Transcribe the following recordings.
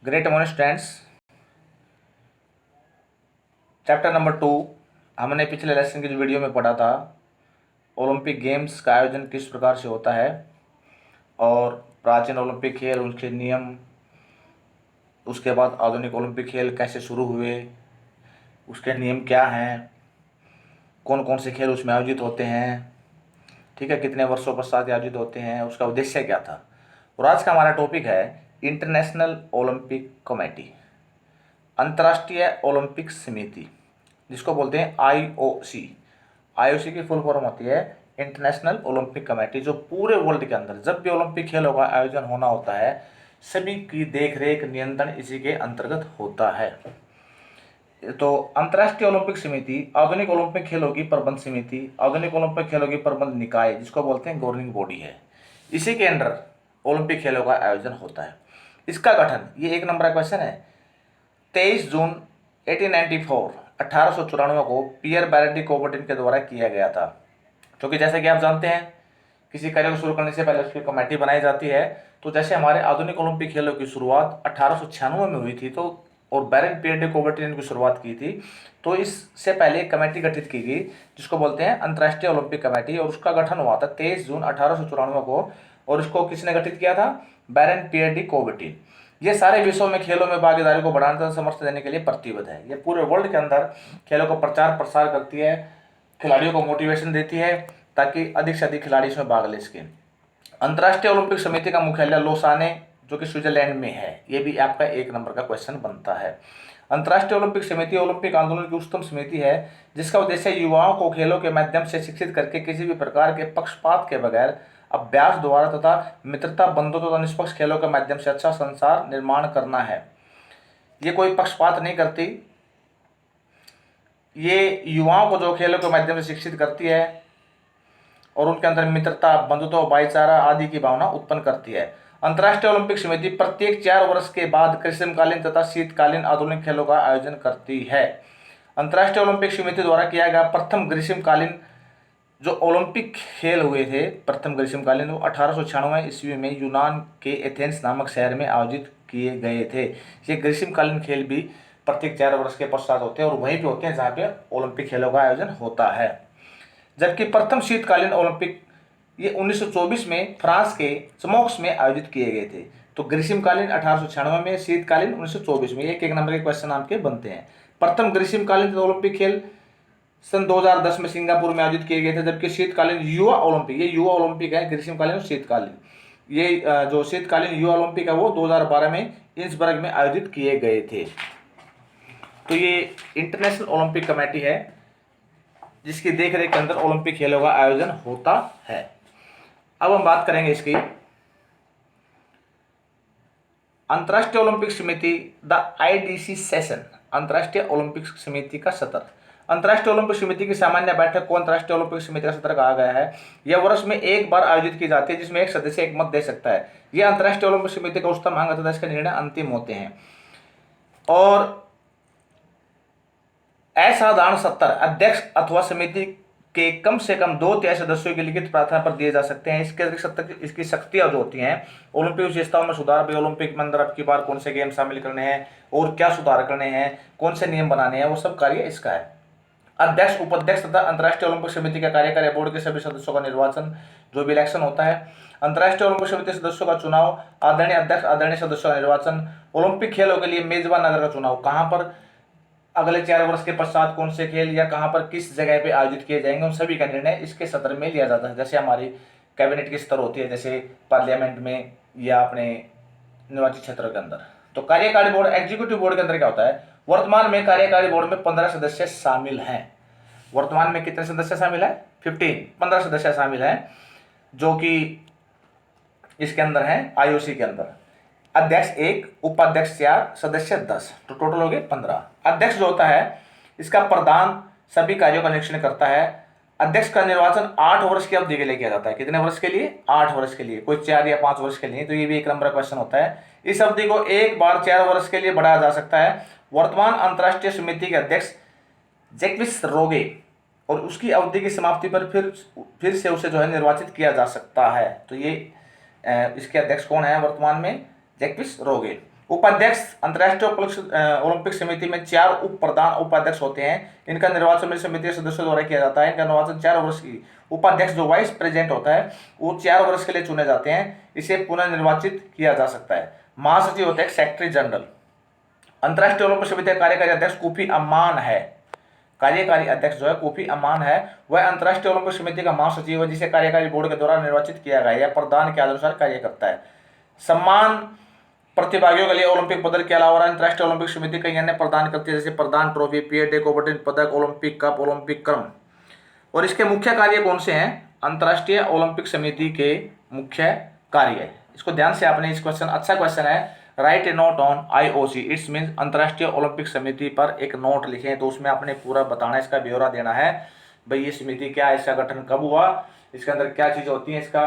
Great morning students. Chapter number 2 हमने पिछले lesson की जो वीडियो में पढ़ा था, ओलंपिक गेम्स का आयोजन किस प्रकार से होता है और प्राचीन ओलंपिक खेल, उसके नियम, उसके बाद आधुनिक ओलंपिक खेल कैसे शुरू हुए, उसके नियम क्या हैं, कौन कौन से खेल उसमें आयोजित होते हैं, ठीक है, कितने वर्षों पश्चात आयोजित होते हैं, उसका उद्देश्य क्या था। और आज का हमारा टॉपिक है इंटरनेशनल ओलंपिक कमेटी, अंतर्राष्ट्रीय ओलंपिक समिति, जिसको बोलते हैं आईओसी। आईओसी की फुल फॉर्म होती है इंटरनेशनल ओलंपिक कमेटी, जो पूरे वर्ल्ड के अंदर जब भी ओलंपिक खेलों का आयोजन होना होता है, सभी की देखरेख नियंत्रण इसी के अंतर्गत होता है। तो अंतर्राष्ट्रीय ओलंपिक समिति आधुनिक ओलंपिक खेलों की प्रबंध समिति, आधुनिक ओलंपिक खेलों की प्रबंध निकाय, जिसको बोलते हैं गवर्निंग बॉडी है। इसी के अंडर ओलंपिक खेलों का आयोजन होता है। इसका गठन, ये 1 नंबर का क्वेश्चन है, 23 जून 1894 को पियर बैरडी कोबर्टिन के द्वारा किया गया था। क्योंकि जैसे कि आप जानते हैं, किसी कार्य को शुरू करने से पहले उसकी कमेटी बनाई जाती है। तो जैसे हमारे आधुनिक ओलंपिक खेलों की शुरुआत 1896 में हुई थी, तो और बैरन पियर डे कोबर्टिन की शुरुआत की थी, तो इससे पहले एक कमेटी गठित की गई जिसको बोलते हैं अंतर्राष्ट्रीय ओलंपिक कमेटी, और उसका गठन हुआ था 23 जून 1894 को। और इसको किसने गठित किया था? बैरन पियर डी कोबर्टिन। ये सारे विश्व में खेलों में भागीदारी को बढ़ाने तथा समर्थन देने के लिए प्रतिबद्ध है। ये पूरे वर्ल्ड के अंदर खेलों का प्रचार प्रसार करती है, खिलाड़ियों को मोटिवेशन देती है ताकि अधिक से अधिक खिलाड़ी इसमें भाग ले सकें। अंतर्राष्ट्रीय ओलंपिक समिति का मुख्यालय लोसाने, जो कि स्विट्जरलैंड में है। ये भी आपका 1 नंबर का क्वेश्चन बनता है। अंतर्राष्ट्रीय ओलंपिक समिति ओलंपिक आंदोलन की उच्चतम समिति है, जिसका उद्देश्य युवाओं को खेलों के माध्यम से शिक्षित करके किसी भी प्रकार के पक्षपात के बगैर अभ्यास द्वारा तथा मित्रता, बंधुत्व तथा निष्पक्ष खेलों के माध्यम से अच्छा संसार निर्माण करना है। ये कोई पक्षपात नहीं करती, ये युवाओं को जो खेलों के माध्यम से शिक्षित करती है और उनके अंदर मित्रता, बंधुत्व, भाईचारा आदि की भावना उत्पन्न करती है। अंतर्राष्ट्रीय ओलंपिक समिति प्रत्येक 4 वर्ष के बाद ग्रीष्मकालीन तथा शीतकालीन आधुनिक खेलों का आयोजन करती है। अंतर्राष्ट्रीय ओलंपिक समिति द्वारा किया गया प्रथम ग्रीष्मकालीन जो ओलंपिक खेल हुए थे, प्रथम ग्रीष्मकालीन, वो 1896 ईस्वी में यूनान के एथेंस नामक शहर में आयोजित किए गए थे। ये ग्रीष्मकालीन खेल भी प्रत्येक 4 वर्ष के पश्चात होते हैं और वहीं पे होते हैं जहाँ पे ओलंपिक खेलों का आयोजन होता है। जबकि प्रथम शीतकालीन ओलंपिक ये 1924 में फ्रांस के समोक्स में आयोजित किए गए थे। तो ग्रीष्मकालीन 1896 में, शीतकालीन 1924 में। 1 नंबर के क्वेश्चन आपके बनते हैं। प्रथम ग्रीष्मकालीन ओलंपिक खेल सन 2010 में सिंगापुर में आयोजित किए गए थे। जबकि शीतकालीन युवा ओलंपिक, ये युवा ओलंपिक है, ग्रीष्मकालीन और शीतकालीन, ये जो शीतकालीन युवा ओलंपिक है वो 2012 में इंसबर्ग में आयोजित किए गए थे। तो ये इंटरनेशनल ओलंपिक कमेटी है जिसकी देखरेख के अंदर ओलंपिक खेलों का आयोजन होता है। अब हम बात करेंगे इसकी अंतर्राष्ट्रीय ओलंपिक समिति, द आईडीसी सेशन, अंतर्राष्ट्रीय ओलंपिक समिति का सत्र। अंतर्राष्ट्रीय ओलंपिक समिति की सामान्य बैठक को अंतर्राष्ट्रीय ओलंपिक समिति का सत्र कहा गया है। यह वर्ष में एक बार आयोजित की जाती है, जिसमें एक सदस्य एक मत दे सकता है। यह अंतर्राष्ट्रीय ओलंपिक समिति का उच्चतम अंग तथा इसके निर्णय अंतिम होते हैं। और असाधारण सत्र अध्यक्ष अथवा समिति के कम से कम 2/3 सदस्यों की लिखित प्रार्थना पर दिए जा सकते हैं। इसके अतिरिक्त इसकी शक्तियां जो होती हैं, ओलंपिक विशेषताओं में सुधार भी, ओलंपिक में अंदर अब की बार कौन से गेम शामिल करने हैं और क्या सुधार करने हैं, कौन से नियम बनाने हैं, वो सब कार्य इसका है। अध्यक्ष, उपाध्यक्ष तथा अंतर्राष्ट्रीय ओलंपिक समिति का कार्यकारी बोर्ड के सभी सदस्यों का निर्वाचन, जो भी इलेक्शन होता है। अंतर्राष्ट्रीय ओलंपिक समिति सदस्यों का चुनाव, आदरणीय अध्यक्ष, आदरणीय सदस्यों का निर्वाचन। ओलंपिक खेलों के लिए मेजबान नगर का चुनाव, कहाँ पर अगले 4 वर्ष के पश्चात कौन से खेल या कहाँ पर किस जगह पे आयोजित किए जाएंगे, उन सभी का निर्णय इसके सत्र में लिया जाता है। जैसे हमारी कैबिनेट की स्तर होती है, जैसे पार्लियामेंट में या अपने निर्वाचित क्षेत्रों के अंदर। तो कार्यकारी बोर्ड, एग्जीक्यूटिव बोर्ड के अंदर क्या होता है? वर्तमान में कार्यकारी बोर्ड में 15 सदस्य शामिल हैं। वर्तमान में कितने सदस्य शामिल है? 15 सदस्य शामिल हैं, जो कि इसके अंदर हैं आईओसी के अंदर। अध्यक्ष 1, उपाध्यक्ष 4, सदस्य 10, तो टोटल हो गए 15। अध्यक्ष जो होता है, इसका प्रधान सभी कार्यों का निरीक्षण करता है। अध्यक्ष का निर्वाचन 8 वर्ष की अवधि के लिए किया जाता है। कितने वर्ष के लिए? 8 वर्ष के लिए, कोई 4 या 5 वर्ष के लिए। तो ये भी 1 नंबर क्वेश्चन होता है। इस अवधि को एक बार 4 वर्ष के लिए बढ़ाया जा सकता है। वर्तमान अंतर्राष्ट्रीय समिति के अध्यक्ष जैक्विस रोगे, और उसकी अवधि की समाप्ति पर फिर से उसे जो है निर्वाचित किया जा सकता है। तो ये इसके अध्यक्ष कौन है वर्तमान में? जैक्विस रोगे। उपाध्यक्ष अंतर्राष्ट्रीय ओलंपिक समिति में 4 उप प्रधान उपाध्यक्ष होते हैं। इनका निर्वाचन समिति के सदस्यों द्वारा किया जाता है। इनका निर्वाचन 4 वर्ष की उपाध्यक्ष जो वाइस प्रेसिडेंट होता है वो 4 वर्ष के लिए चुने जाते हैं। इसे पुनर्निर्वाचित किया जा सकता है। महासचिव होते हैं सेक्रेटरी जनरल। अंतर्राष्ट्रीय ओलंपिक समिति का कार्यकारी अध्यक्ष कोफी अन्नान है। कार्यकारी अध्यक्ष जो है कोफी अन्नान है, वह अंतर्राष्ट्रीय ओलंपिक समिति का महासचिव है, जिसे कार्यकारी बोर्ड के द्वारा निर्वाचित किया गया है या प्रधान के अनुसार कार्य करता है। सम्मान प्रतिभागियों के लिए ओलंपिक पदक के अलावा अंतर्राष्ट्रीय ओलंपिक समिति कई अन्य प्रदान करती है, जैसे प्रधान ट्रॉफी, पीएटी कोबर्टिन पदक, ओलंपिक कप, ओलंपिक क्रम। और इसके मुख्य कार्य कौन से हैं? अंतर्राष्ट्रीय ओलंपिक समिति के मुख्य कार्य, इसको ध्यान से आपने, इस क्वेश्चन अच्छा क्वेश्चन है। Right A note on IOC, it's mean अंतर्राष्ट्रीय ओलंपिक समिति पर एक नोट लिखें। तो उसमें आपने पूरा बताना है, इसका ब्यौरा देना है, भाई ये समिति क्या है, इसका गठन कब हुआ, इसके अंदर क्या चीज़ होती है, इसका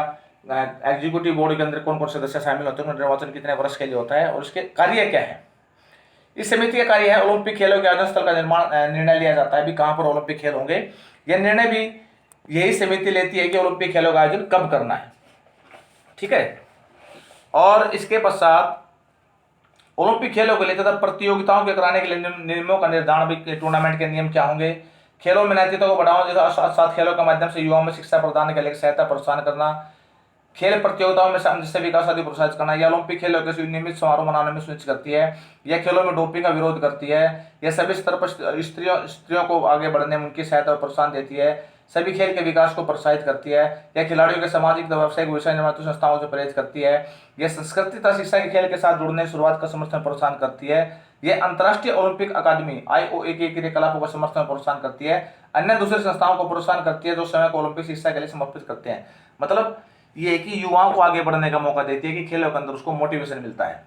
एग्जीक्यूटिव बोर्ड के अंदर कौन कौन सदस्य शामिल होते हैं, निर्वाचन कितने वर्ष के लिए होता है और उसके कार्य क्या है। इस समिति का कार्य है ओलंपिक खेलों के आयोजन स्थल का निर्णय लिया जाता है, भी कहाँ पर ओलंपिक खेल होंगे। यह निर्णय भी यही समिति लेती है कि ओलंपिक खेलों का आयोजन कब करना है, ठीक है। और इसके पश्चात ओलंपिक खेलों के लिए तथा प्रतियोगिताओं के कराने के लिए नियमों का निर्धारण भी, टूर्नामेंट के नियम क्या होंगे, खेलों में नैतिकता को बढ़ावा देना, साथ साथ खेलों के माध्यम से युवाओं में शिक्षा प्रदान के लिए सहायता प्रोत्साहन करना, खेल प्रतियोगिताओं में सामंजस्य विकास आदि प्रोत्साहित करना। यह ओलंपिक खेलों के नियमित समारोह मनाने में सुनिश्चित करती है। यह खेलों में डोपिंग का विरोध करती है। यह सभी स्तर पर स्त्रियों को आगे बढ़ने में उनकी सहायता और प्रोत्साहन देती है। सभी खेल के विकास को प्रोत्साहित करती है। यह खिलाड़ियों के सामाजिक तथा व्यावसायिक विषय निर्माण संस्थाओं से प्रेरित करती है। यह संस्कृति तथा शिक्षा के खेल के साथ जुड़ने शुरुआत का समर्थन प्रोत्साहन करती है। यह अंतर्राष्ट्रीय ओलंपिक अकादमी आईओए के क्रियाकलापों का समर्थन प्रोत्साहन करती है। अन्य दूसरी संस्थाओं को प्रोत्साहन करती है जो समय को ओलंपिक शिक्षा के लिए समर्पित करते हैं। मतलब ये है कि युवाओं को आगे बढ़ने का मौका देती है, कि खेलों के अंदर उसको मोटिवेशन मिलता है।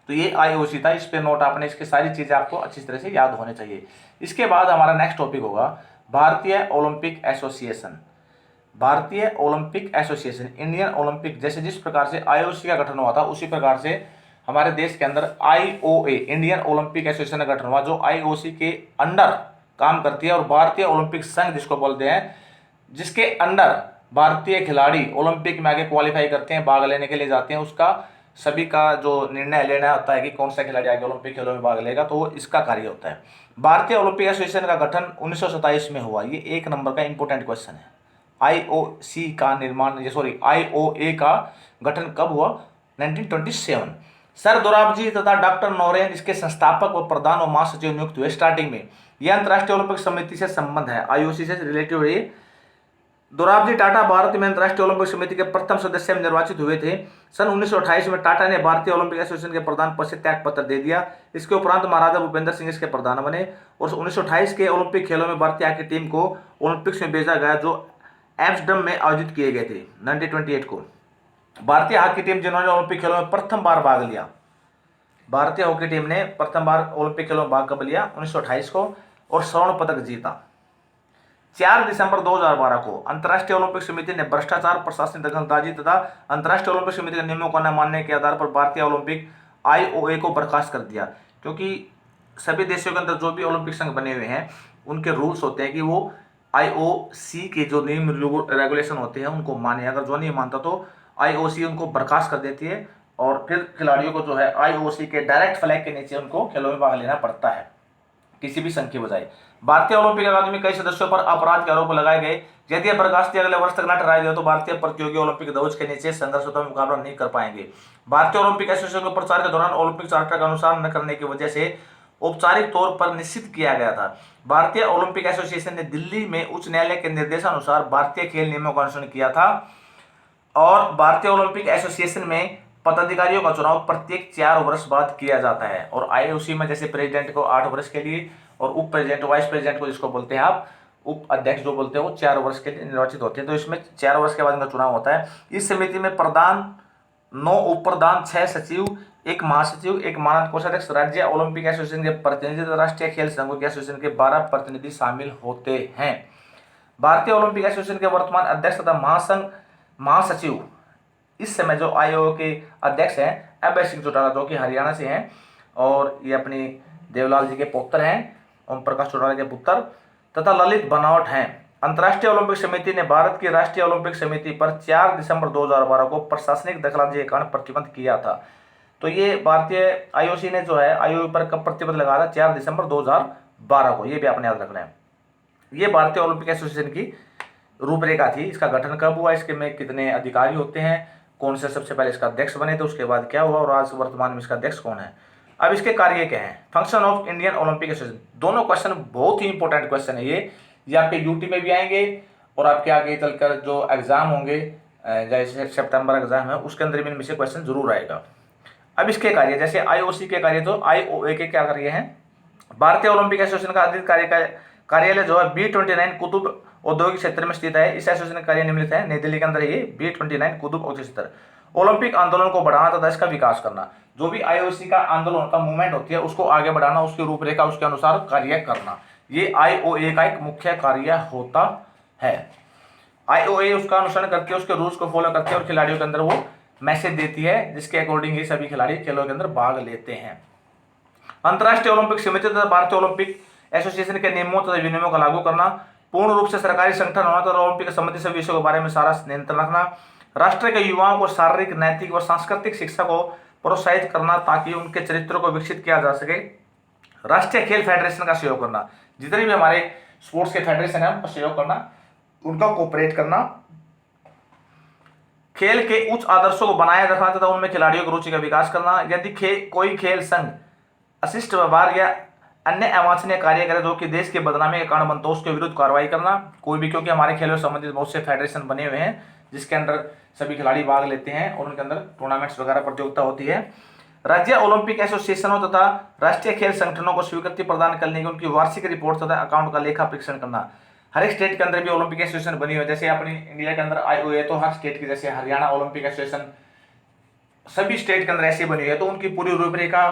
तो ये आईओसी था, इस पे नोट आपने, इसकी सारी चीजें आपको अच्छी तरह से याद होने चाहिए। इसके बाद हमारा नेक्स्ट टॉपिक होगा भारतीय ओलंपिक एसोसिएशन। भारतीय ओलंपिक एसोसिएशन, इंडियन ओलंपिक, जैसे जिस प्रकार से आईओसी का गठन हुआ था उसी प्रकार से हमारे देश के अंदर आईओए, इंडियन ओलंपिक एसोसिएशन का गठन हुआ, जो आईओसी के अंडर काम करती है। और भारतीय ओलंपिक संघ जिसको बोलते हैं, जिसके अंडर भारतीय खिलाड़ी ओलंपिक में आगे क्वालिफाई करते हैं, भाग लेने के लिए जाते हैं, उसका सभी का जो निर्णय लेना होता है कि कौन सा खिलाड़ी आगे ओलंपिक खेलों में भाग लेगा, तो इसका कार्य होता है। भारतीय ओलंपिक एसोसिएशन का गठन 1927 में हुआ। ये 1 नंबर का इंपोर्टेंट क्वेश्चन है। आईओसी का निर्माण, सॉरी, आईओए का गठन कब हुआ? 1927। सर दोराबजी तथा डॉक्टर नोरेन इसके संस्थापक व प्रधान और महासचिव नियुक्त हुए। स्टार्टिंग में यह अंतर्राष्ट्रीय ओलंपिक समिति से संबंध है, आईओसी से रिलेटिव है। दोराबजी टाटा भारत में अंतर्राष्ट्रीय ओलंपिक समिति के प्रथम सदस्य में निर्वाचित हुए थे। सन 1928 में टाटा ने भारतीय ओलंपिक एसोसिएशन के प्रधान पद से त्याग पत्र दे दिया। इसके उपरांत महाराजा भूपेंद्र सिंह इसके प्रधान बने और 1928 के ओलंपिक खेलों में भारतीय हॉकी टीम को ओलंपिक्स में भेजा गया, जो एम्स्टर्डम में आयोजित किए गए थे 1928 को। भारतीय हॉकी टीम जिन्होंने ओलंपिक खेलों में प्रथम बार भाग लिया, भारतीय हॉकी टीम ने प्रथम बार ओलंपिक खेलों में भाग कब लिया? 1928 को, और स्वर्ण पदक जीता। 4 दिसंबर 2012 को अंतर्राष्ट्रीय ओलंपिक समिति ने भ्रष्टाचार, प्रशासनिक दखलंदाजी तथा अंतर्राष्ट्रीय ओलंपिक समिति के नियमों को न मानने के आधार पर भारतीय ओलंपिक आईओए को बर्खास्त कर दिया। क्योंकि सभी देशों के अंदर जो भी ओलंपिक संघ बने हुए हैं उनके रूल्स होते हैं कि वो आईओसी के जो नियम रेगुलेशन होते हैं उनको माने। अगर जो नहीं मानता तो आईओसी उनको बर्खास्त कर देती है और फिर खिलाड़ियों को जो है आईओसी के डायरेक्ट फ्लैग के नीचे उनको खेलों में भाग लेना पड़ता है, किसी भी संघ के बजाय। भारतीय ओलंपिक अकादमी कई सदस्यों पर अपराध के आरोप लगाए गए। यदि यह बर्खास्ती अगले वर्ष तक न ठहराई गई तो भारतीय प्रतियोगी ओलंपिक ध्वज के नीचे संघर्षों में मुकाबला नहीं कर पाएंगे। भारतीय ओलंपिक एसोसिएशन को प्रचार के दौरान ओलंपिक चार्टर का अनुसरण न करने की वजह से औपचारिक तौर पर निश्चित किया गया था। भारतीय ओलंपिक एसोसिएशन ने दिल्ली में उच्च न्यायालय के निर्देशानुसार भारतीय खेल नियमों का अनुसरण किया था और भारतीय ओलंपिक एसोसिएशन में पदाधिकारियों का चुनाव प्रत्येक 4 वर्ष बाद किया जाता है। और आईओसी में जैसे प्रेसिडेंट को 8 वर्ष के लिए और उप प्रेसिडेंट, वाइस प्रेसिडेंट को जिसको बोलते हैं आप उप अध्यक्ष जो बोलते हैं, वो 4 वर्ष के लिए निर्वाचित होते हैं। तो इसमें 4 वर्ष के बाद इनका चुनाव होता है। इस समिति में प्रधान, 9 उप प्रधान, 6 सचिव, 1 महासचिव, 1 मानद कोषाध्यक्ष, राज्य ओलंपिक एसोसिएशन के प्रतिनिधि, राष्ट्रीय खेल संघों के एसोसिएशन के 12 प्रतिनिधि शामिल होते हैं। भारतीय ओलंपिक एसोसिएशन के वर्तमान अध्यक्ष तथा महासचिव इस समय जो आईओए के अध्यक्ष हैं अभय सिंह चौटाला, जो कि हरियाणा से हैं और ये अपनी देवलाल जी के पुत्र हैं, ओम प्रकाश चौटाला के पुत्र, तथा ललित बनावट हैं। अंतर्राष्ट्रीय ओलंपिक समिति ने भारत की राष्ट्रीय ओलंपिक समिति पर 4 दिसंबर 2012 को प्रशासनिक दखलंदाजी के कारण प्रतिबंध किया था। तो ये भारतीय आईओसी ने जो है आईओ पर कब प्रतिबंध लगाया था, 4 दिसंबर 2012 को, ये भी आपने याद रखना है। ये भारतीय ओलंपिक एसोसिएशन की रूपरेखा थी। इसका गठन कब हुआ, इसके में कितने अधिकारी होते हैं, कौन से सबसे पहले इसका अध्यक्ष बने थे, उसके बाद क्या हुआ, और आज वर्तमान में इसका अध्यक्ष कौन है। अब इसके कार्य क्या है, function of Indian Olympic association. दोनों क्वेश्चन बहुत ही इंपॉर्टेंट क्वेश्चन है ये आपके यूटी में भी आएंगे और आपके आगे चलकर जो एग्जाम होंगे, जैसे सितंबर एग्जाम है उसके अंदर भी इनमें से क्वेश्चन जरूर आएगा। अब इसके कार्य, जैसे आईओसी के कार्य, तो आईओए के क्या कार्य हैं, भारतीय ओलंपिक एसोसिएशन का अधिक कार्यालय जो है B29 कुतुब औद्योगिक क्षेत्र में स्थित है। इस एसोसिएशन का कार्य निम्नलिखित है, नई दिल्ली के अंदर ये B29 कुतुब औद्योगिक क्षेत्र। ओलंपिक आंदोलन को बढ़ाना तथा इसका विकास करना, जो भी आईओसी का आंदोलन का मूवमेंट होती है उसको आगे बढ़ाना, उसकी रूपरेखा उसके अनुसार कार्य करना, ये आईओए का एक मुख्य कार्य होता है। आईओए उसका अनुसरण करके उसके रूल्स को फॉलो करती है और खिलाड़ियों के अंदर वो मैसेज देती है जिसके अकॉर्डिंग ही सभी खिलाड़ी खेलों के अंदर भाग लेते हैं। अंतर्राष्ट्रीय ओलंपिक समिति तथा भारतीय ओलंपिक एसोसिएशन के नियमों तथा विनियमों का लागू करना, पूर्ण रूप से सरकारी संगठन होना तथा ओलंपिक संबंधी सभी विषयों के बारे में सारा नियंत्रण रखना, राष्ट्र के युवाओं को शारीरिक, नैतिक और सांस्कृतिक शिक्षा को प्रोत्साहित करना ताकि उनके चरित्रों को विकसित किया जा सके, राष्ट्रीय खेल फेडरेशन का सहयोग करना, जितने भी हमारे स्पोर्ट्स के फेडरेशन है उनका सहयोग करना, उनका कोऑपरेट करना, खेल के उच्च आदर्शों को बनाए रखना तथा उनमें खिलाड़ियों की रुचि का विकास करना। यदि कोई खेल संघ अशिष्ट व्यवहार या अन्य अवांछनीय कार्य करे जो कि देश के बदनामी के कारण बनता हो उसके विरुद्ध कार्रवाई करना, कोई भी, क्योंकि हमारे खेलों से संबंधित बहुत से फेडरेशन बने हुए हैं जिसके अंदर सभी खिलाड़ी भाग लेते हैं और उनके अंदर टूर्नामेंट्स वगैरह प्रतियोगिता होती है। राज्य ओलंपिक एसोसिएशनों तथा राष्ट्रीय खेल संगठनों को स्वीकृति प्रदान करने की उनकी वार्षिक रिपोर्ट तथा अकाउंट का लेखा परीक्षण करना। हर एक स्टेट के अंदर भी ओलंपिक एसोसिएशन बनी हुई है, जैसे अपनी इंडिया के अंदर आईओए तो हर स्टेट की, जैसे हरियाणा ओलंपिक एसोसिएशन सभी स्टेट के अंदर ऐसी बनी हुई है, तो उनकी पूरी रूपरेखा,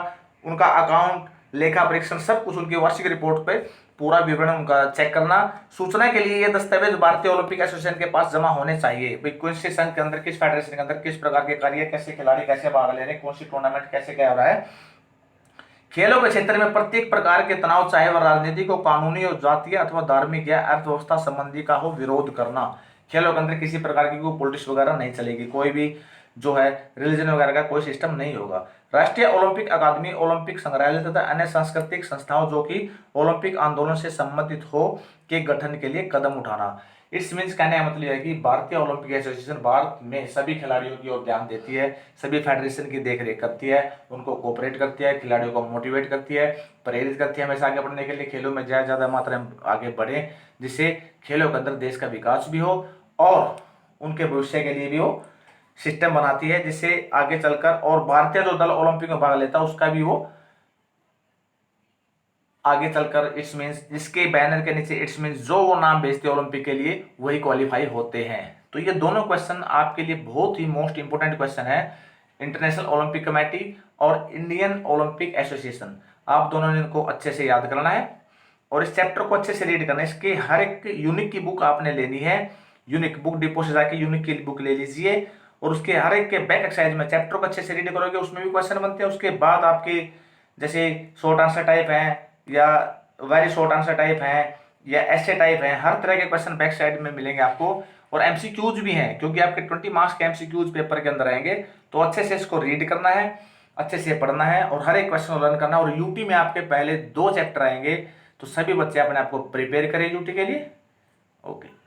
उनका अकाउंट, लेखा परीक्षण, सब कुछ उनकी वार्षिक रिपोर्ट पे पूरा विवरण उनका चेक करना। सूचना के लिए ये दस्तावेज भारतीय ओलंपिक एसोसिएशन के पास जमा होने चाहिए, भाई कौन से संघ के अंदर, किस फेडरेशन के अंदर किस प्रकार के कार्य, कैसे खिलाड़ी कैसे भाग ले रहे हैं, कौन सी टूर्नामेंट कैसे क्या हो रहा है। खेलों के क्षेत्र में प्रत्येक प्रकार के तनाव, चाहे वह राजनीतिक हो, कानूनी हो, जातीय अथवा धार्मिक या अर्थव्यवस्था संबंधी का हो, विरोध करना। खेलों के अंदर किसी प्रकार की कोई पॉलिटिक्स वगैरह नहीं चलेगी, कोई भी जो है रिलीजन वगैरह का कोई सिस्टम नहीं होगा। राष्ट्रीय ओलंपिक अकादमी, ओलंपिक संग्रहालय तथा अन्य सांस्कृतिक संस्थाओं जो कि ओलंपिक आंदोलन से संबंधित हो के गठन के लिए कदम उठाना। इट्स मीन्स कहने का मतलब है कि भारतीय ओलंपिक एसोसिएशन भारत में सभी खिलाड़ियों की ओर ध्यान देती है, सभी फेडरेशन की देखरेख करती है, उनको कोऑपरेट करती है, खिलाड़ियों को मोटिवेट करती है, प्रेरित करती है हमेशा आगे बढ़ने के लिए, खेलों में ज़्यादा मात्रा में आगे बढ़े, जिससे खेलों के अंदर देश का विकास भी हो और उनके भविष्य के लिए भी वो सिस्टम बनाती है, जिससे आगे चलकर और भारतीय जो दल ओलंपिक में भाग लेता है उसका भी वो आगे चलकर इट्स मीन्स जिसके बैनर के नीचे इट्स मीन्स जो वो नाम भेजते हैं ओलंपिक के लिए वही क्वालिफाई होते हैं। तो ये दोनों क्वेश्चन आपके लिए बहुत ही मोस्ट इंपोर्टेंट क्वेश्चन है, इंटरनेशनल ओलंपिक कमेटी और इंडियन ओलंपिक एसोसिएशन। आप दोनों ने इनको अच्छे से याद करना है और इस चैप्टर को अच्छे से रीड करना है। इसके हर एक यूनिक की बुक आपने लेनी है, यूनिक बुक डिपो से जाके यूनिक की बुक ले लीजिए और उसके हर एक के बैक एक्सरसाइज में चैप्टर को अच्छे से रीड करोगे, उसमें भी क्वेश्चन बनते हैं। उसके बाद आपके जैसे शॉर्ट आंसर टाइप हैं या वेरी शॉर्ट आंसर टाइप हैं या ऐसे टाइप हैं, हर तरह के क्वेश्चन बैक साइड में मिलेंगे आपको और एमसीक्यूज भी हैं, क्योंकि आपके 20 मार्क्स के एमसीक्यूज पेपर के अंदर आएंगे। तो अच्छे से इसको रीड करना है, अच्छे से पढ़ना है और हर एक क्वेश्चन को लर्न करना है। और यूटी में आपके पहले 2 चैप्टर आएंगे, तो सभी बच्चे अपने आप को प्रिपेयर करें यूटी के लिए। ओके।